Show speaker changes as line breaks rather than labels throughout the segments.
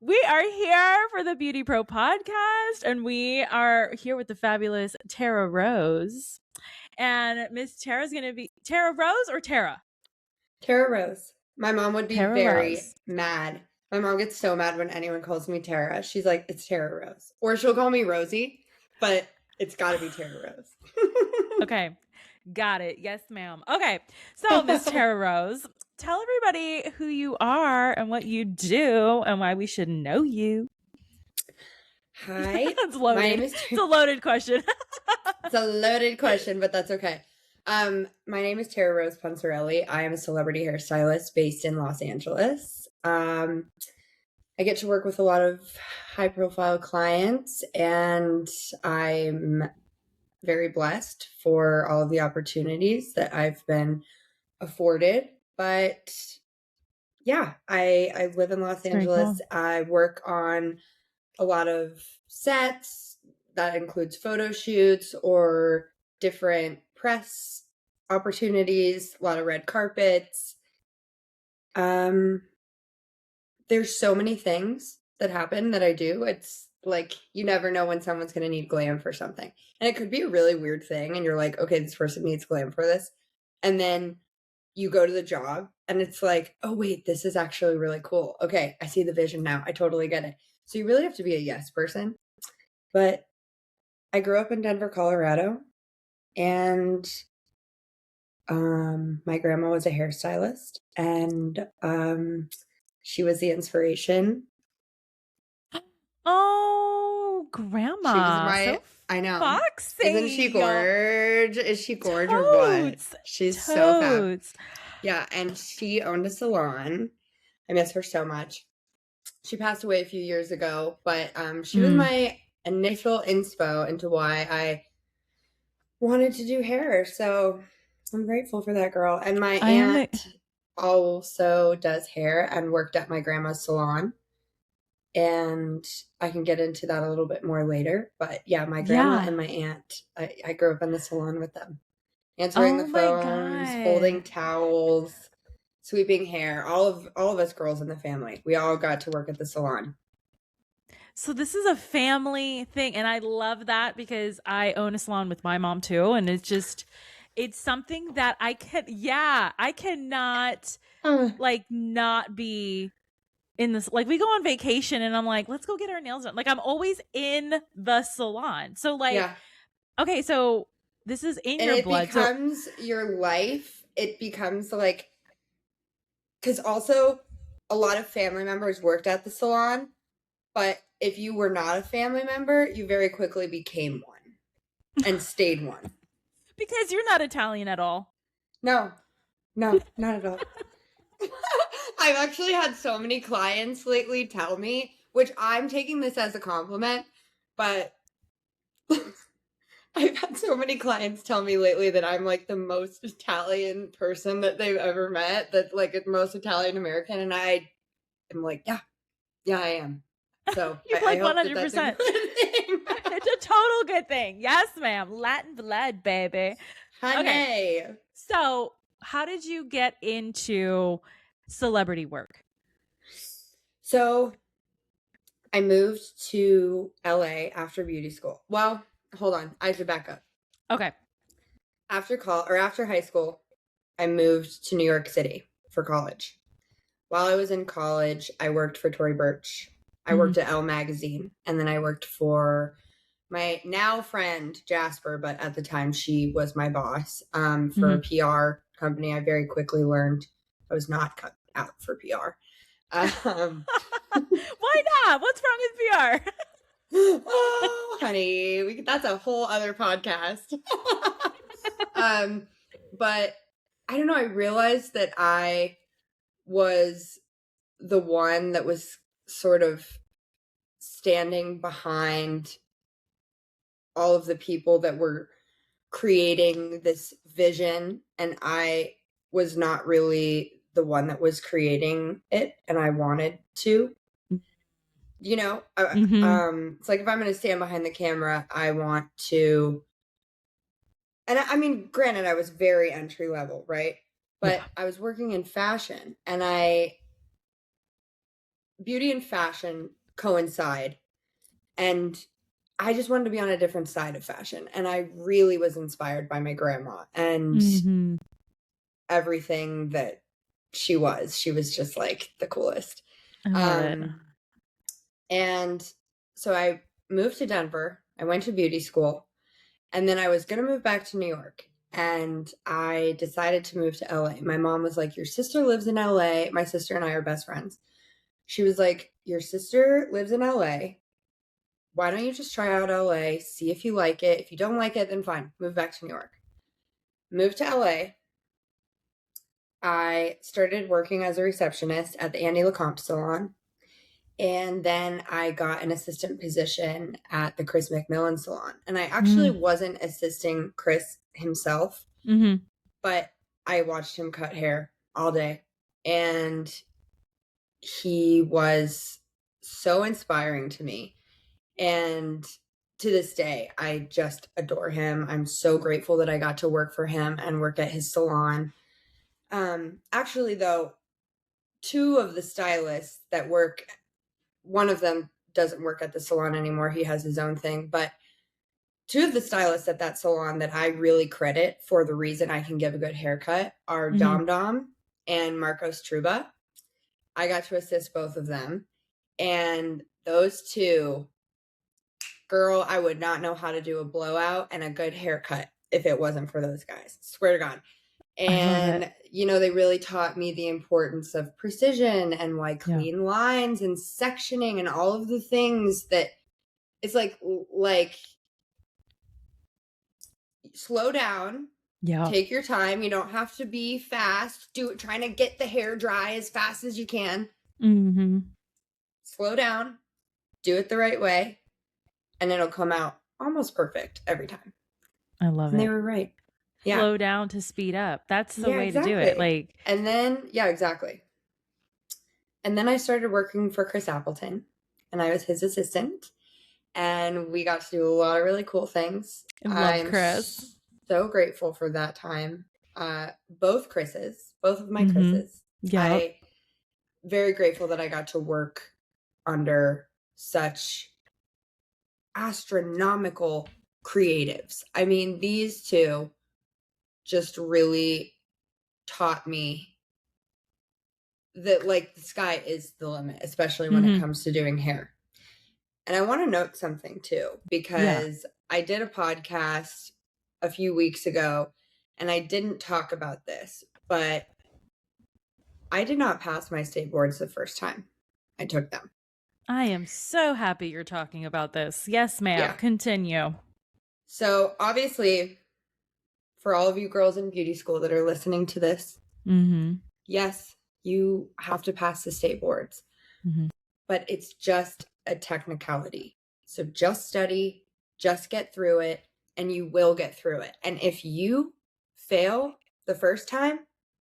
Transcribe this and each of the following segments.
We are here for the BeautyPro Podcast, and we are here with the fabulous TerraRose. And Miss Tara's going to be TerraRose or Tara?
TerraRose. My mom would be very
TerraRose.
mad. My mom gets so mad when anyone calls me Tara. She's like, it's TerraRose. Or she'll call me Rosie, but it's got to be TerraRose.
Okay, got it. Yes, ma'am. Okay, so Miss TerraRose, tell everybody who you are and what you do and why we should know you.
Hi.
It's loaded.
My name is
It's a loaded question.
It's a loaded question, but that's okay. My name is TerraRose Puncerelli. I am a celebrity hairstylist based in Los Angeles. I get to work with a lot of high-profile clients, and I'm very blessed for all of the opportunities that I've been afforded. But yeah, I live in Los Angeles.
Cool.
I work on a lot of sets. That includes photo shoots or different press opportunities, a lot of red carpets. There's so many things that happen that I do. It's like you never know when someone's going to need glam for something. And it could be a really weird thing and you're like, okay, this person needs glam for this. And then you go to the job and it's like, oh wait, this is actually really cool. Okay, I see the vision now. I totally get it. So you really have to be a yes person. But I grew up in Denver, Colorado, and my grandma was a hairstylist, and she was the inspiration.
Oh, grandma.
She was my,
so
I know.
foxy.
Isn't she gorge? Is she gorge or what? She's so fab. Yeah, and she owned a salon. I miss her so much. She passed away a few years ago, but she was my initial inspo into why I wanted to do hair. So I'm grateful for that girl. And my aunt also does hair and worked at my grandma's salon. And I can get into that a little bit more later. But yeah, my grandma and my aunt, I grew up in the salon with them. Answering the phones, folding towels, sweeping hair, all of us girls in the family. We all got to work at the salon.
So this is a family thing, and I love that because I own a salon with my mom too, and it's something that I cannot like not be in this. Like we go on vacation and I'm like, let's go get our nails done. Like I'm always in the salon. So like, okay, so this is in your blood.
It becomes your life. It becomes like, because also a lot of family members worked at the salon, but if you were not a family member, you very quickly became one and stayed one.
Because you're not Italian at all.
No, not at all. I've actually had so many clients lately tell me, which I'm taking this as a compliment, but I've had so many clients tell me lately that I'm like the most Italian person that they've ever met, that like the most Italian American, and I am like, yeah, I am. So
you're like 100%. It's a total good thing. Yes, ma'am. Latin blood, baby.
Honey. Okay.
So how did you get into celebrity work?
So I moved to LA after beauty school. Well, hold on. I should back up.
Okay.
After high school, I moved to New York City for college. While I was in college, I worked for Tory Burch. I worked at Elle Magazine, and then I worked for my now friend Jasper, but at the time she was my boss for a PR company. I very quickly learned I was not cut out for PR.
Why not? What's wrong with PR?
Oh, honey, that's a whole other podcast. But I don't know. I realized that I was the one that was sort of standing behind all of the people that were creating this vision, and I was not really the one that was creating it, and I wanted to. You know, it's like if I'm going to stand behind the camera, I want to. And I mean, granted, I was very entry level, right? But I was working in fashion, and beauty and fashion coincide, and I just wanted to be on a different side of fashion. And I really was inspired by my grandma and everything that she was. She was just like the coolest.
I love it.
And so I moved to Denver. I went to beauty school, and then I was going to move back to New York. And I decided to move to LA. My mom was like, your sister lives in LA. My sister and I are best friends. She was like, your sister lives in LA. Why don't you just try out LA, see if you like it. If you don't like it, then fine, move back to New York. Moved to LA. I started working as a receptionist at the Annie LeCompte salon. And then I got an assistant position at the Chris McMillan salon. And I actually wasn't assisting Chris himself, but I watched him cut hair all day. And he was so inspiring to me. And to this day, I just adore him. I'm so grateful that I got to work for him and work at his salon. Actually, though, two of the stylists that work, one of them doesn't work at the salon anymore. He has his own thing. But two of the stylists at that salon that I really credit for the reason I can give a good haircut are Dom Dom and Marcos Truba. I got to assist both of them. And those two, girl, I would not know how to do a blowout and a good haircut if it wasn't for those guys. Swear to God. And, you know, they really taught me the importance of precision and why clean lines and sectioning and all of the things that it's like slow down. Yeah. Take your time. You don't have to be fast. Do it. Trying to get the hair dry as fast as you can. Slow down. Do it the right way. And it'll come out almost perfect every time.
I love it.
They were right. Yeah.
Slow down to speed up. That's the way to do it. Like,
and then, exactly. And then I started working for Chris Appleton, and I was his assistant, and we got to do a lot of really cool things.
I love Chris.
So grateful for that time. Both of my Chris's. Yeah. I'm very grateful that I got to work under such astronomical creatives. I mean, these two just really taught me that, like, the sky is the limit, especially when it comes to doing hair. And I want to note something too, because I did a podcast a few weeks ago and I didn't talk about this, but I did not pass my state boards the first time I took them.
I am so happy you're talking about this. Yes, ma'am. Yeah. Continue.
So obviously, for all of you girls in beauty school that are listening to this, yes, you have to pass the state boards, but it's just a technicality. So just study, just get through it, and you will get through it. And if you fail the first time,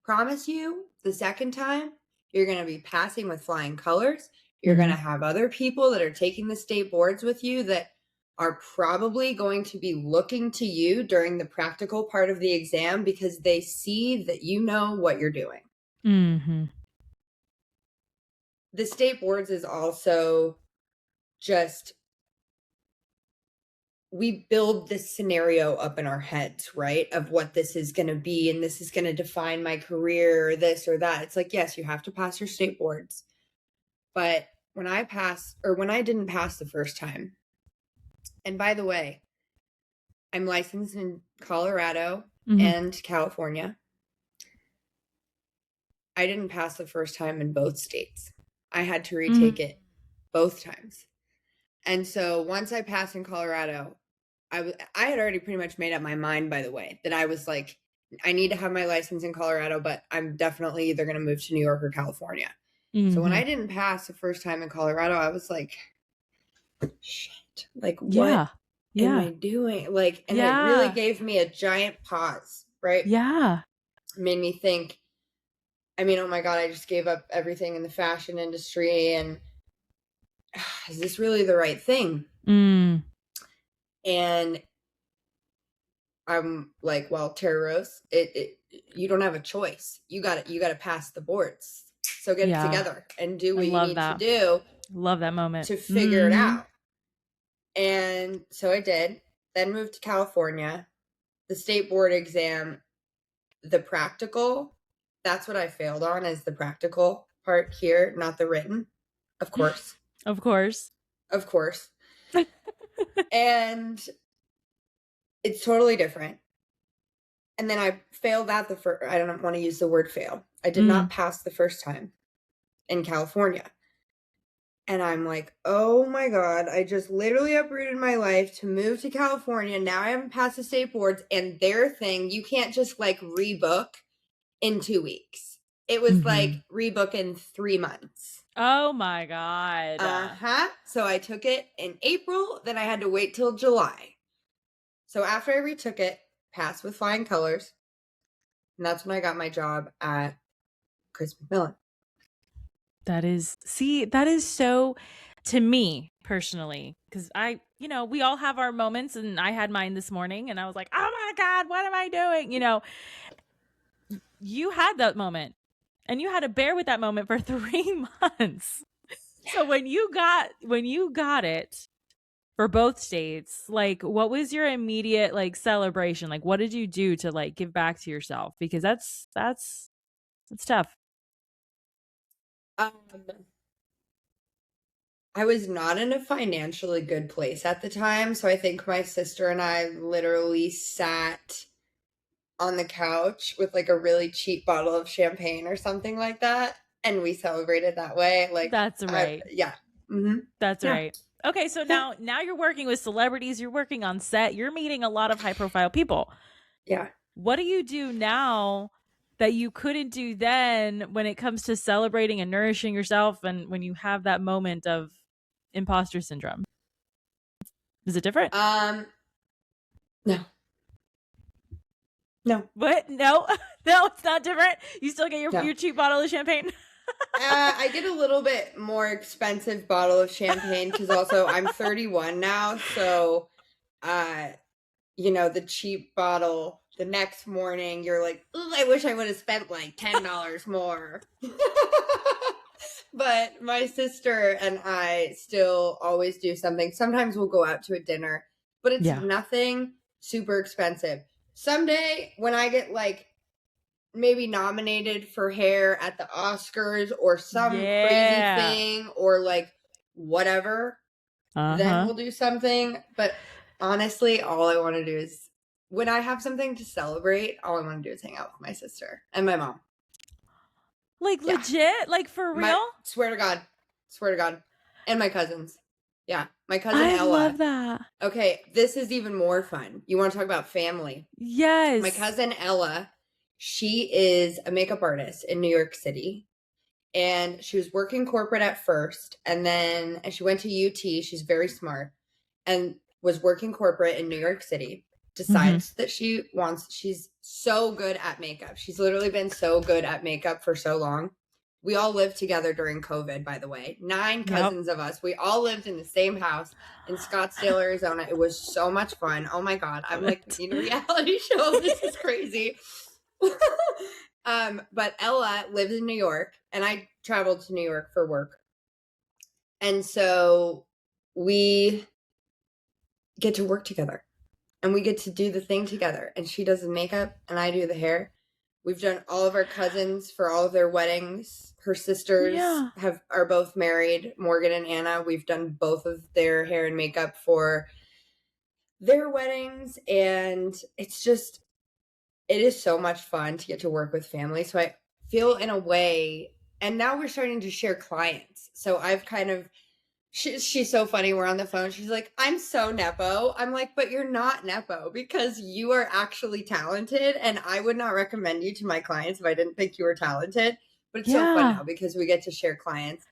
promise you the second time, you're going to be passing with flying colors. You're going to have other people that are taking the state boards with you that are probably going to be looking to you during the practical part of the exam because they see that you know what you're doing. The state boards is also just, we build this scenario up in our heads, right? Of what this is going to be, and this is going to define my career, or this or that. It's like, yes, you have to pass your state boards. But when I didn't pass the first time, and by the way, I'm licensed in Colorado and California. I didn't pass the first time in both states. I had to retake it both times. And so once I passed in Colorado, I had already pretty much made up my mind, by the way, that I was like, I need to have my license in Colorado, but I'm definitely either going to move to New York or California. So when I didn't pass the first time in Colorado, I was like, shit, like, what am I doing? Like, and it really gave me a giant pause, right?
Yeah.
It made me think, I mean, oh my God, I just gave up everything in the fashion industry, and is this really the right thing? And I'm like, well, TerraRose, you don't have a choice. You got to pass the boards. So get it together and do what you need to do.
Love that moment.
To figure it out. And so I did. Then moved to California. The state board exam, the practical, that's what I failed on, is the practical part here, not the written. Of course.
Of course.
Of course. And it's totally different. And then I failed that I don't want to use the word fail. I did not pass the first time in California. And I'm like, oh my God, I just literally uprooted my life to move to California. Now I haven't passed the state boards, and their thing, you can't just like rebook in 2 weeks. It was like rebook in 3 months.
Oh my God.
So I took it in April, then I had to wait till July. So after I retook it, passed with flying colors. And that's when I got my job at Chris McMillan.
That is so, to me personally, because we all have our moments, and I had mine this morning, and I was like, oh my God, what am I doing? You had that moment, and you had to bear with that moment for 3 months. So when you got it for both states, like, what was your immediate like celebration? Like, what did you do to like give back to yourself? Because that's tough.
I was not in a financially good place at the time, so I think my sister and I literally sat on the couch with like a really cheap bottle of champagne or something like that, and we celebrated that way. Like,
that's right. That's right. Okay, so now you're working with celebrities, you're working on set, you're meeting a lot of high profile people.
Yeah.
What do you do now that you couldn't do then when it comes to celebrating and nourishing yourself, and when you have that moment of imposter syndrome? Is it different?
No.
What? No, it's not different. You still get your cheap bottle of champagne?
I get a little bit more expensive bottle of champagne because also I'm 31 now. So, the cheap bottle, the next morning, you're like, ooh, I wish I would have spent like $10 more. But my sister and I still always do something. Sometimes we'll go out to a dinner, but it's nothing super expensive. Someday when I get like maybe nominated for hair at the Oscars or some crazy thing or like whatever, then we'll do something. But honestly, all I want to do is, when I have something to celebrate, all I want to do is hang out with my sister and my mom.
Like legit? Like for real?
Swear to God. And my cousins. Yeah. My cousin Ella.
I love that.
Okay. This is even more fun. You want to talk about family?
Yes.
My cousin Ella, she is a makeup artist in New York City. And she was working corporate at first. And then she went to UT. She's very smart. And was working corporate in New York City. Decides that she's so good at makeup. She's literally been so good at makeup for so long. We all lived together during COVID, by the way. 9 cousins of us. We all lived in the same house in Scottsdale, Arizona. It was so much fun. Oh my God. I'm like in a reality show. This is crazy. But Ella lives in New York, and I traveled to New York for work. And so we get to work together. And we get to do the thing together. And she does the makeup and I do the hair. We've done all of our cousins for all of their weddings. Her sisters are both married, Morgan and Anna. We've done both of their hair and makeup for their weddings. And it is so much fun to get to work with family. So I feel in a way, and now we're starting to share clients. So I've kind of, she's so funny. We're on the phone. She's like, I'm so Nepo. I'm like, but you're not Nepo because you are actually talented. And I would not recommend you to my clients if I didn't think you were talented. But it's so fun now because we get to share clients.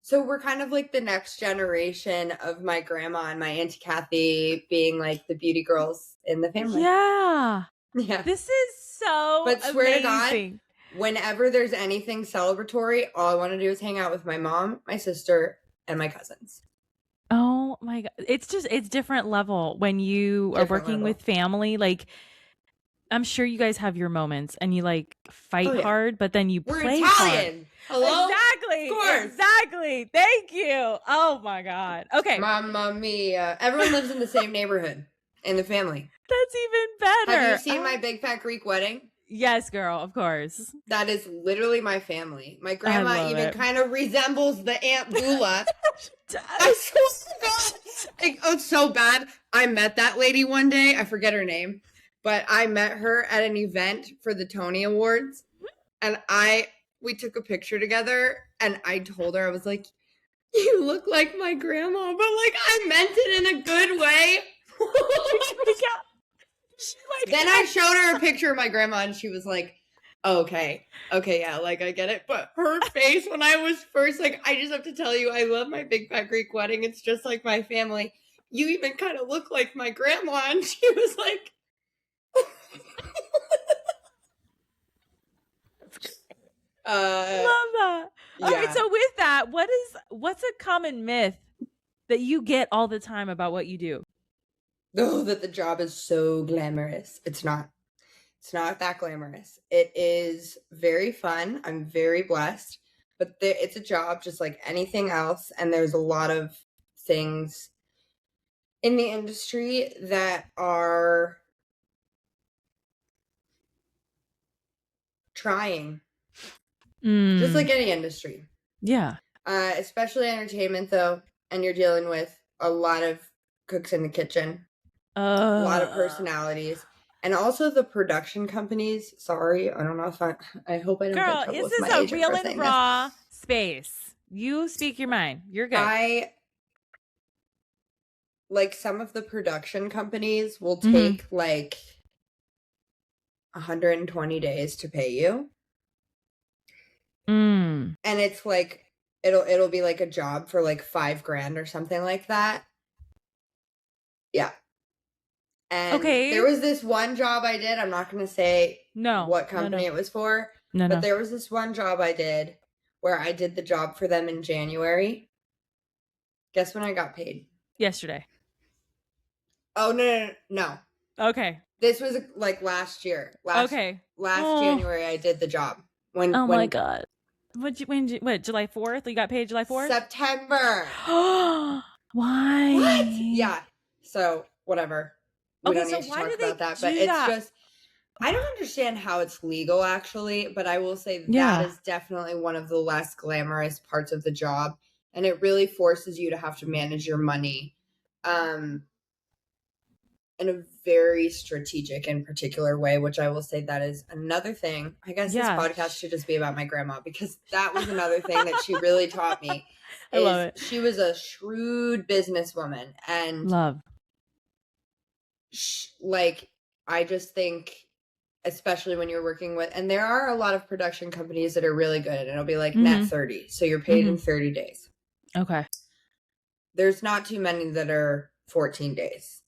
So we're kind of like the next generation of my grandma and my Auntie Kathy being like the beauty girls in the family.
Yeah. This is so
But swear
amazing.
To God, whenever there's anything celebratory, all I want to do is hang out with my mom, my sister, and my cousins.
Oh my God. It's different level when you are working with family. Like, I'm sure you guys have your moments and you like fight hard, but then you play hard.
Hello?
Exactly.
Of course.
Exactly. Thank you. Oh my God. Okay.
Mamma mia. Everyone lives in the same neighborhood in the family.
That's even better.
Have you seen my Big Fat Greek Wedding?
Yes, girl, of course.
That is literally my family. My grandma even kind of resembles the Aunt Bula. I swear to God. It's so bad. I met that lady one day. I forget her name. But I met her at an event for the Tony Awards. And we took a picture together. And I told her, I was like, you look like my grandma. But like, I meant it in a good way. Then I showed her a picture of my grandma and she was like, okay, yeah, like I get it. But her face when I was first, like, I just have to tell you, I love my Big Fat Greek Wedding. It's just like my family. You even kind of look like my grandma. And she was like,
love that. All right, so with that, what's a common myth that you get all the time about what you do?
Oh, that the job is so glamorous. It's not. It's not that glamorous. It is very fun. I'm very blessed. But it's a job just like anything else. And there's a lot of things in the industry that are trying. Just like any industry.
Yeah.
Especially entertainment, though. And you're dealing with a lot of cooks in the kitchen. A lot of personalities. And also the production companies. Sorry, I don't know if I hope I don't get trouble with my agent for saying this. Girl, this is a real and raw
space. You speak your mind. You're good.
Like some of the production companies will take like 120 days to pay you. And it's like it'll be like a job for like $5,000 or something like that. Yeah. And there was this one job I did. I'm not going to say what company it was for. But there was this one job I did where I did the job for them in January. Guess when I got paid?
Yesterday.
Oh, no.
Okay.
This was like last year. Last January I did the job.
My God. What, July 4th? You got paid July 4th?
September.
Why?
What? Yeah. So, whatever. We don't need to talk about that. But it's just, I don't understand how it's legal, actually. But I will say that is definitely one of the less glamorous parts of the job. And it really forces you to have to manage your money in a very strategic and particular way, which I will say that is another thing. I guess this podcast should just be about my grandma, because that was another thing that she really taught me.
I love it.
She was a shrewd businesswoman, and I just think, especially when you're working with, and there are a lot of production companies that are really good, and it'll be like net 30. So you're paid in 30 days.
Okay.
There's not too many that are 14 days.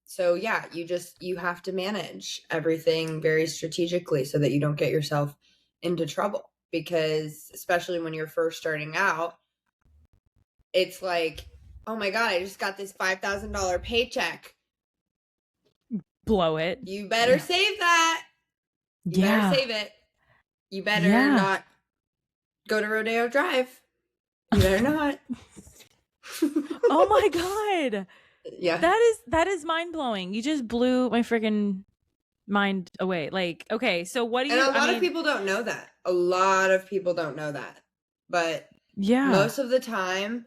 So yeah, you have to manage everything very strategically so that you don't get yourself into trouble, because especially when you're first starting out, it's like, oh my God, I just got this $5,000 paycheck.
Blow it.
You better save that. You better save it. You better not go to Rodeo Drive. You better not.
Oh my God.
Yeah.
That is mind-blowing. You just blew my freaking mind away. Like, okay, so what do you...
And a lot of people don't know that. A lot of people don't know that. But most of the time,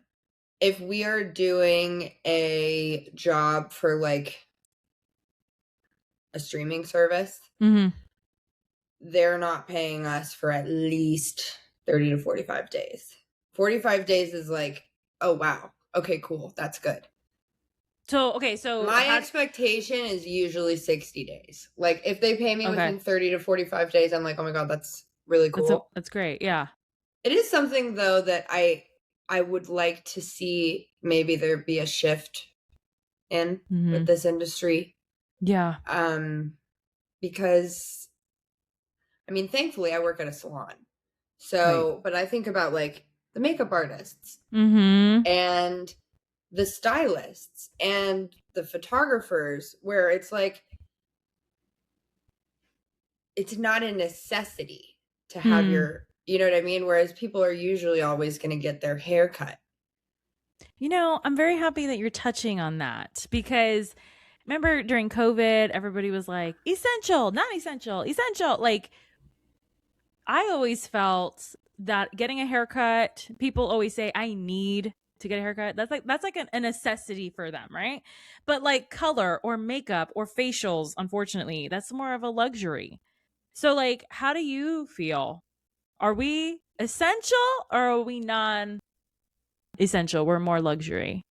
if we are doing a job for like a streaming service, they're not paying us for at least 30 to 45 days. 45 days is like, oh, wow. Okay, cool. That's good.
So
my expectation is usually 60 days. Like if they pay me within 30 to 45 days, I'm like, oh my God, that's really cool.
That's great. Yeah.
It is something though that I would like to see, maybe there be a shift in with this industry.
Yeah.
Because I mean, thankfully I work at a salon. So, but I think about like the makeup artists and the stylists and the photographers, where it's like, it's not a necessity to have your You know what I mean? Whereas people are usually always going to get their hair cut.
You know, I'm very happy that you're touching on that, because remember during COVID, everybody was like, essential, not essential, essential. Like, I always felt that getting a haircut, people always say, I need to get a haircut. That's like a necessity for them, right? But like color or makeup or facials, unfortunately, that's more of a luxury. So like, how do you feel? Are we essential or are we non-essential? We're more luxury.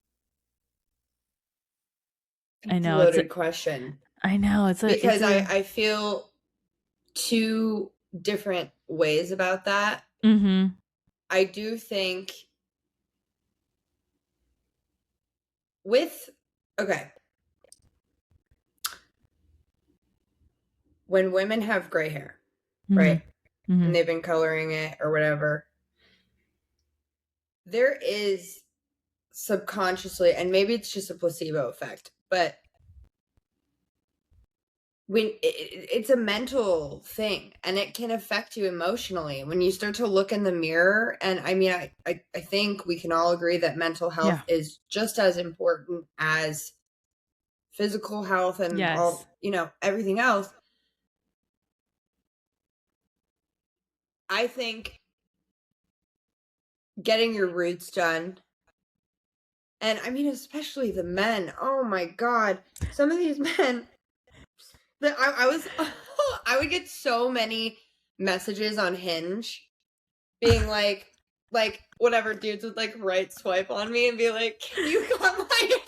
I know
it's a loaded question.
I know
because I feel two different ways about that.
Mm-hmm.
I do think when women have gray hair,
mm-hmm.
right?
Mm-hmm.
And they've been coloring it or whatever, there is subconsciously, and maybe it's just a placebo effect, but when it's a mental thing and it can affect you emotionally when you start to look in the mirror. And I mean, I think we can all agree that mental health is just as important as physical health and all, everything else. I think getting your roots done, and I mean, especially the men, oh my God, some of these men that I would get so many messages on Hinge being like whatever, dudes would like right swipe on me and be like, can you cut my hair?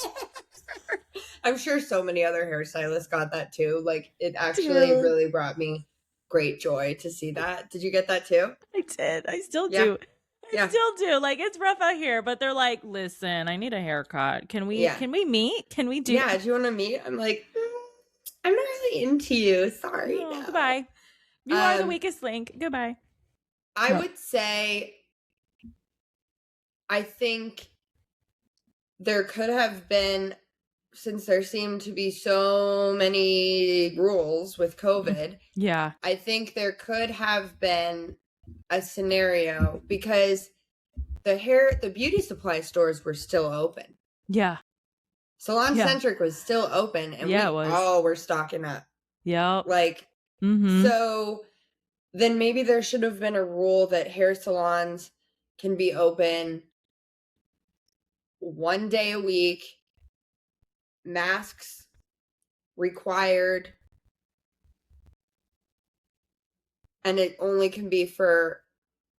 I'm sure so many other hairstylists got that too. Like, it actually really brought me great joy to see that. Did you get that too?
I did. I still do. I still do. Like, it's rough out here, but they're like, listen, I need a haircut. Can we meet? Can we do?
Yeah, do you want to meet? I'm like, I'm not really into you. Sorry.
No. Goodbye. You are the weakest link. Goodbye.
I would say, I think there could have been, since there seemed to be so many rules with COVID.
Yeah.
I think there could have been a scenario because the beauty supply stores were still open.
Yeah.
Salon Centric was still open, and we all were stocking up.
Yeah.
Like, so then maybe there should have been a rule that hair salons can be open one day a week, masks required, and it only can be for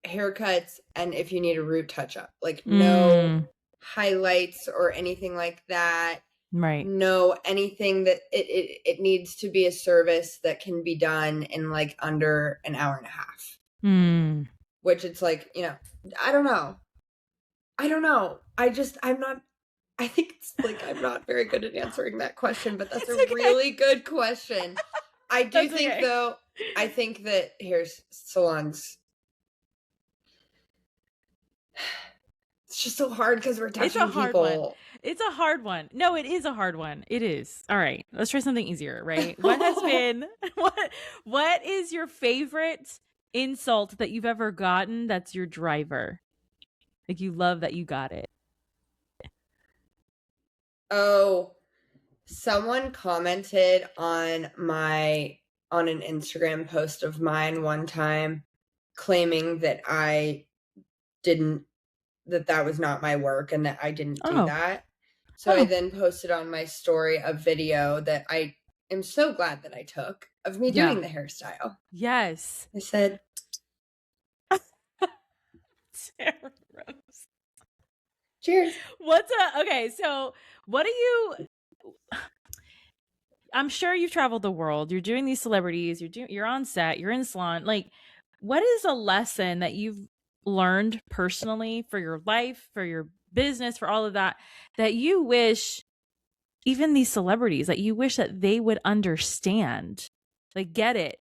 haircuts and if you need a root touch up. Like, no highlights or anything like that.
Right.
No, anything that it needs to be a service that can be done in like under an hour and a half. Which it's like, I don't know. I think it's like I'm not very good at answering that question, but that's really good question. I do think though, I think that hair salons, it's just so hard because we're touching people.
It's a hard one. No, it is a hard one. It is. All right. Let's try something easier, right? What has been what is your favorite insult that you've ever gotten that's your driver? Like, you love that you got it.
Oh, someone commented on an Instagram post of mine one time claiming that that was not my work and that I didn't do that. So I then posted on my story a video that I am so glad that I took of me doing the hairstyle.
Yes.
I said,
TerraRose.
Cheers.
Okay, so what do you, I'm sure you've traveled the world. You're doing these celebrities, you're on set, you're in salon. Like, what is a lesson that you've learned personally for your life, for your business, for all of that you wish even these celebrities, that you wish that they would understand, like, get it,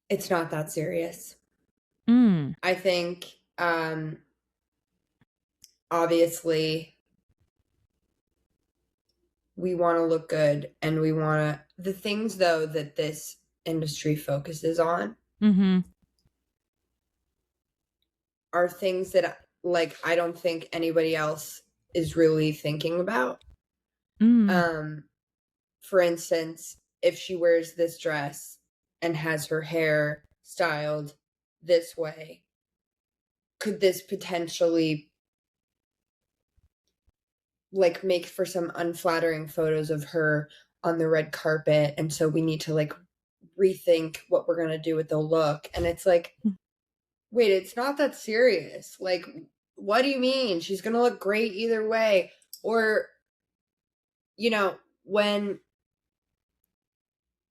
It's not that serious. I think, obviously we want to look good and we want to the things though that this industry focuses on are things that like I don't think anybody else is really thinking about. For instance, if she wears this dress and has her hair styled this way, could this potentially like make for some unflattering photos of her on the red carpet? And so we need to like rethink what we're going to do with the look. And it's like, wait, it's not that serious. Like, what do you mean? She's going to look great either way. Or, you know, when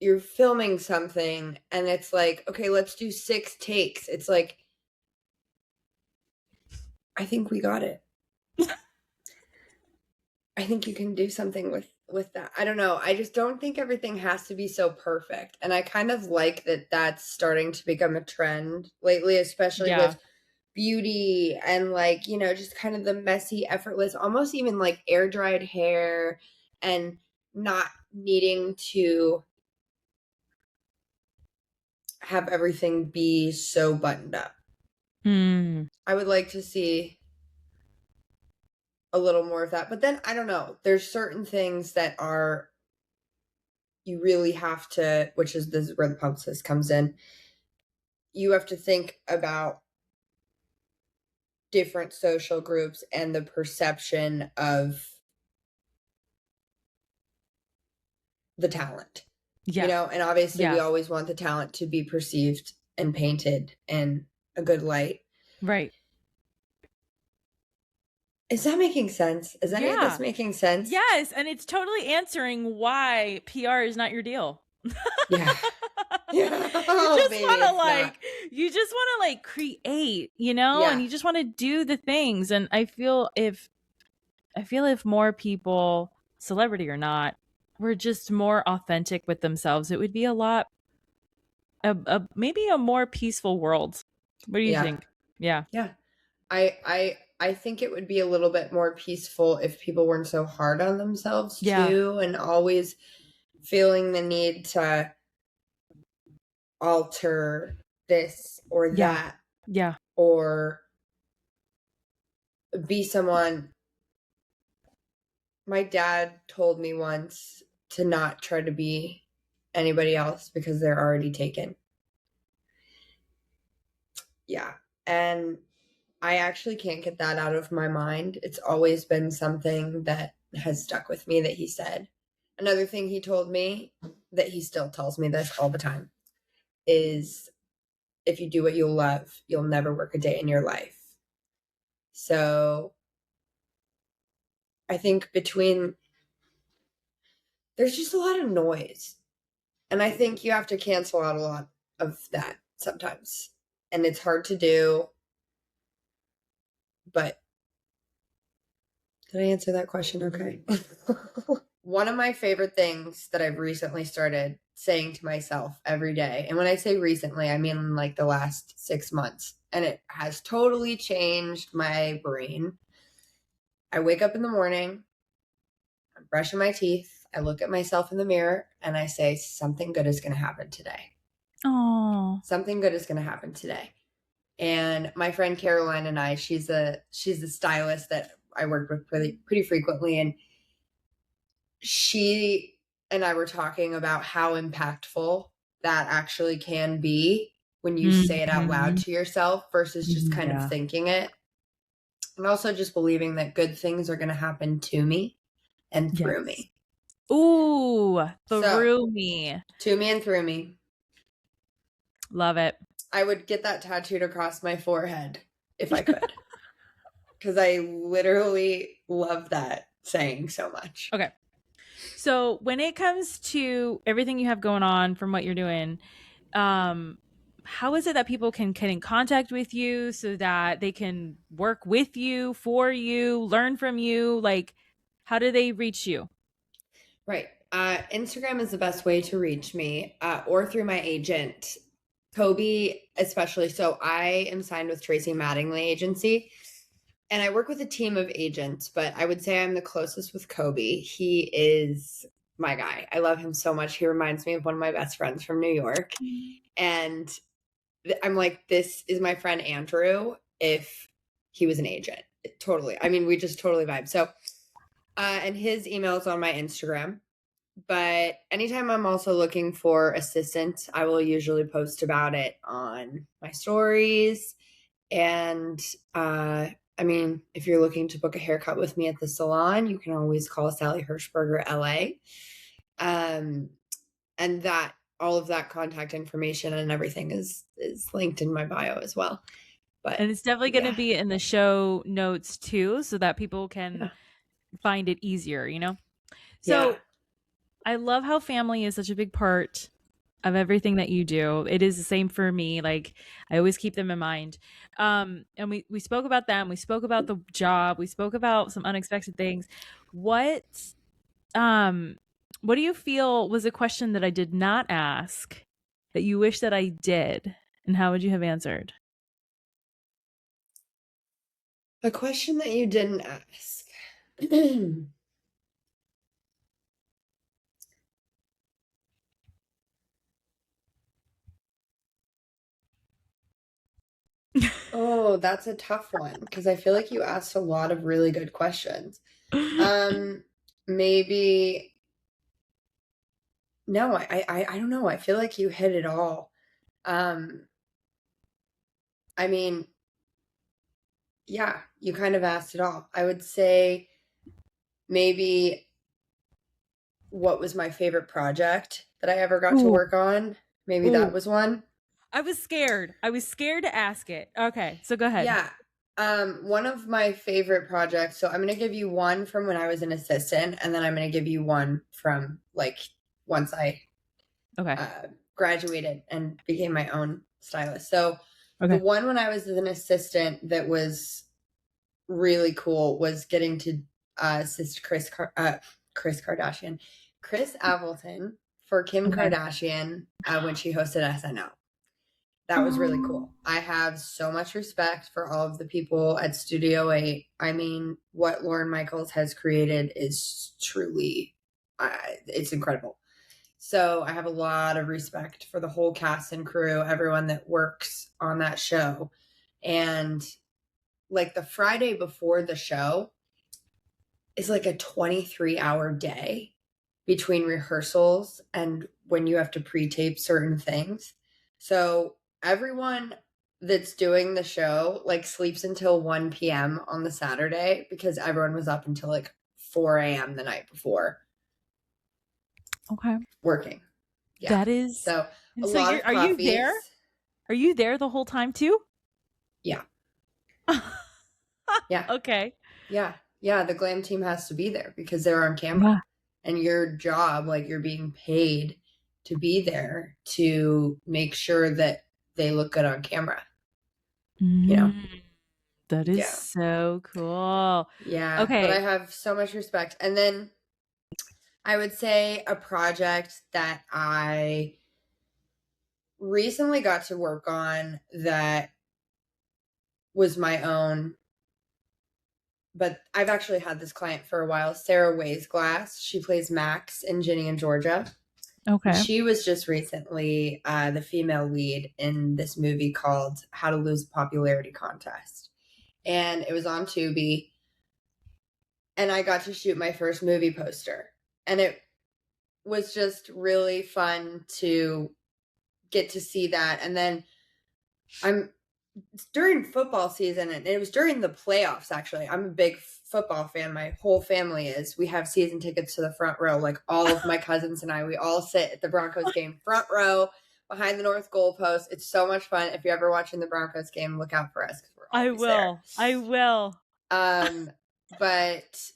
you're filming something and it's like, okay, let's do 6 takes. It's like, I think we got it. I think you can do something with that. I don't know. I just don't think everything has to be so perfect. And I kind of like that that's starting to become a trend lately, especially with beauty and like, you know, just kind of the messy, effortless, almost even like air dried hair and not needing to have everything be so buttoned up. I would like to see a little more of that. But then I don't know. There's certain things that are you really have to, which is this is where the publicist comes in. You have to think about different social groups and the perception of the talent. You know, and obviously we always want the talent to be perceived and painted in a good light.
Right.
Is that making sense? Is any of this making sense?
Yes, and it's totally answering why PR is not your deal.
Yeah.
You just want to like create, you know, and you just want to do the things. And I feel if more people, celebrity or not, were just more authentic with themselves, it would be maybe a more peaceful world. What do you think? Yeah.
I think it would be a little bit more peaceful if people weren't so hard on themselves too, and always feeling the need to alter this or that.
Yeah.
Or be someone. My dad told me once to not try to be anybody else because they're already taken. Yeah. And I actually can't get that out of my mind. It's always been something that has stuck with me that he said. Another thing he told me, that he still tells me this all the time, is if you do what you love, you'll never work a day in your life. So I think there's just a lot of noise. And I think you have to cancel out a lot of that sometimes. And it's hard to do. But did I answer that question okay? One of my favorite things that I've recently started saying to myself every day, and when I say recently, I mean like the last 6 months, and it has totally changed my brain. I wake up in the morning, I'm brushing my teeth, I look at myself in the mirror, and I say, something good is going to happen today.
Oh,
something good is going to happen today. And my friend Caroline and I, she's the stylist that I work with pretty frequently. And she and I were talking about how impactful that actually can be when you say it out loud to yourself versus just kind of thinking it. And also just believing that good things are going to happen to me and through me.
Ooh, through me.
To me and through me.
Love it.
I would get that tattooed across my forehead if I could. Because I literally love that saying so much.
Okay. So when it comes to everything you have going on from what you're doing, how is it that people can get in contact with you so that they can work with you, for you, learn from you? Like, how do they reach you?
Right. Instagram is the best way to reach me, or through my agent, Kobe, especially. So I am signed with Tracy Mattingly Agency, and I work with a team of agents, but I would say I'm the closest with Kobe. He is my guy. I love him so much. He reminds me of one of my best friends from New York. And I'm like, this is my friend Andrew if he was an agent. Totally. I mean, we just totally vibe. So, and his email is on my Instagram. But anytime I'm also looking for assistance, I will usually post about it on my stories. And I mean, if you're looking to book a haircut with me at the salon, you can always call Sally Hirschberger LA. And that all of that contact information and everything is linked in my bio as well.
And it's definitely going to be in the show notes too, so that people can find it easier, you know? So I love how family is such a big part of everything that you do. It is the same for me. Like, I always keep them in mind. And we spoke about them. We spoke about the job. We spoke about some unexpected things. What do you feel was a question that I did not ask that you wish that I did? And how would you have answered?
A question that you didn't ask. Oh, that's a tough one because I feel like you asked a lot of really good questions. Maybe no, I don't know. I feel like you hit it all. I mean, yeah, you kind of asked it all. I would say maybe what was my favorite project that I ever got to work on. Maybe that was one.
I was scared. I was scared to ask it. Okay, so go ahead.
Yeah. One of my favorite projects. So I'm going to give you one from when I was an assistant, and then I'm going to give you one from like once I graduated and became my own stylist. So the one when I was an assistant that was really cool was getting to assist Kris Appleton for Kim Kardashian when she hosted SNL. That was really cool. I have so much respect for all of the people at Studio 8. I mean, what Lorne Michaels has created is truly, it's incredible. So I have a lot of respect for the whole cast and crew, everyone that works on that show. And like the Friday before the show is like a 23-hour day between rehearsals and when you have to pre-tape certain things. So everyone that's doing the show like sleeps until 1 p.m. on the Saturday because everyone was up until like 4 a.m. the night before.
Okay.
Working. Yeah.
That is
so a lot of
are you there? Are you there the whole time too?
Yeah.
Yeah. Okay.
Yeah. Yeah. The glam team has to be there because they're on camera. And your job, like you're being paid to be there to make sure that they look good on camera. You know?
That is so cool.
Yeah.
Okay.
But I have so much respect. And then I would say a project that I recently got to work on that was my own, but I've actually had this client for a while, Sarah Waysglass. She plays Max in Ginny and Georgia.
Okay.
She was just recently the female lead in this movie called How to Lose a Popularity Contest. And it was on Tubi. And I got to shoot my first movie poster. And it was just really fun to get to see that. And then during football season, and it was during the playoffs, actually. I'm a big football fan. My whole family is. We have season tickets to the front row. Like all of my cousins and I, we all sit at the Broncos game front row behind the north goalpost. It's so much fun. If you're ever watching the Broncos game, look out for us.
I will.
But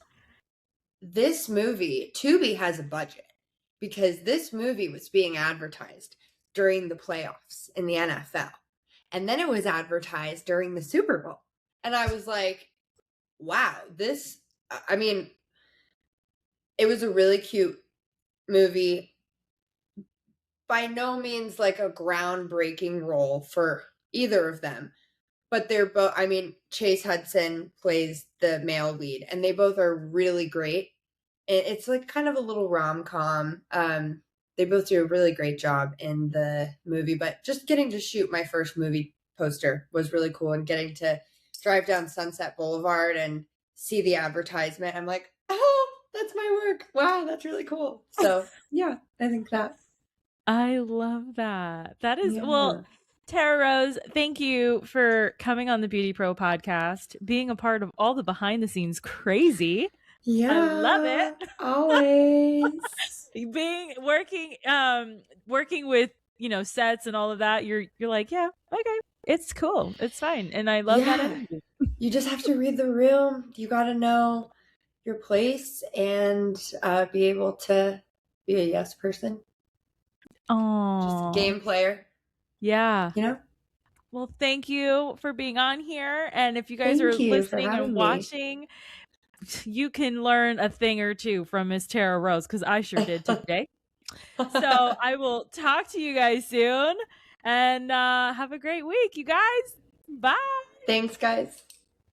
this movie, Tubi has a budget because this movie was being advertised during the playoffs in the NFL. And then it was advertised during the Super Bowl. And I was like, wow, I mean, it was a really cute movie. By no means like a groundbreaking role for either of them. But they're both, I mean, Chase Hudson plays the male lead, and they both are really great. It's like kind of a little rom-com. They both do a really great job in the movie, but just getting to shoot my first movie poster was really cool, and getting to drive down Sunset Boulevard and see the advertisement. I'm like, oh, that's my work. Wow, that's really cool. So yeah, I think that.
I love that. That is, well, TerraRose, thank you for coming on the BeautyPro podcast, being a part of all the behind the scenes crazy.
Yeah,
I love it.
Always.
Working with, sets and all of that. You're like, yeah, okay, it's cool, it's fine, and I love that energy.
You just have to read the room. You got to know your place and be able to be a yes person.
Oh,
just a game player.
Yeah.
You know?
Well, thank you for being on here. And if you guys are listening and watching, you can learn a thing or two from Miss TerraRose, because I sure did today. So I will talk to you guys soon, and have a great week, you guys. Bye.
Thanks, guys.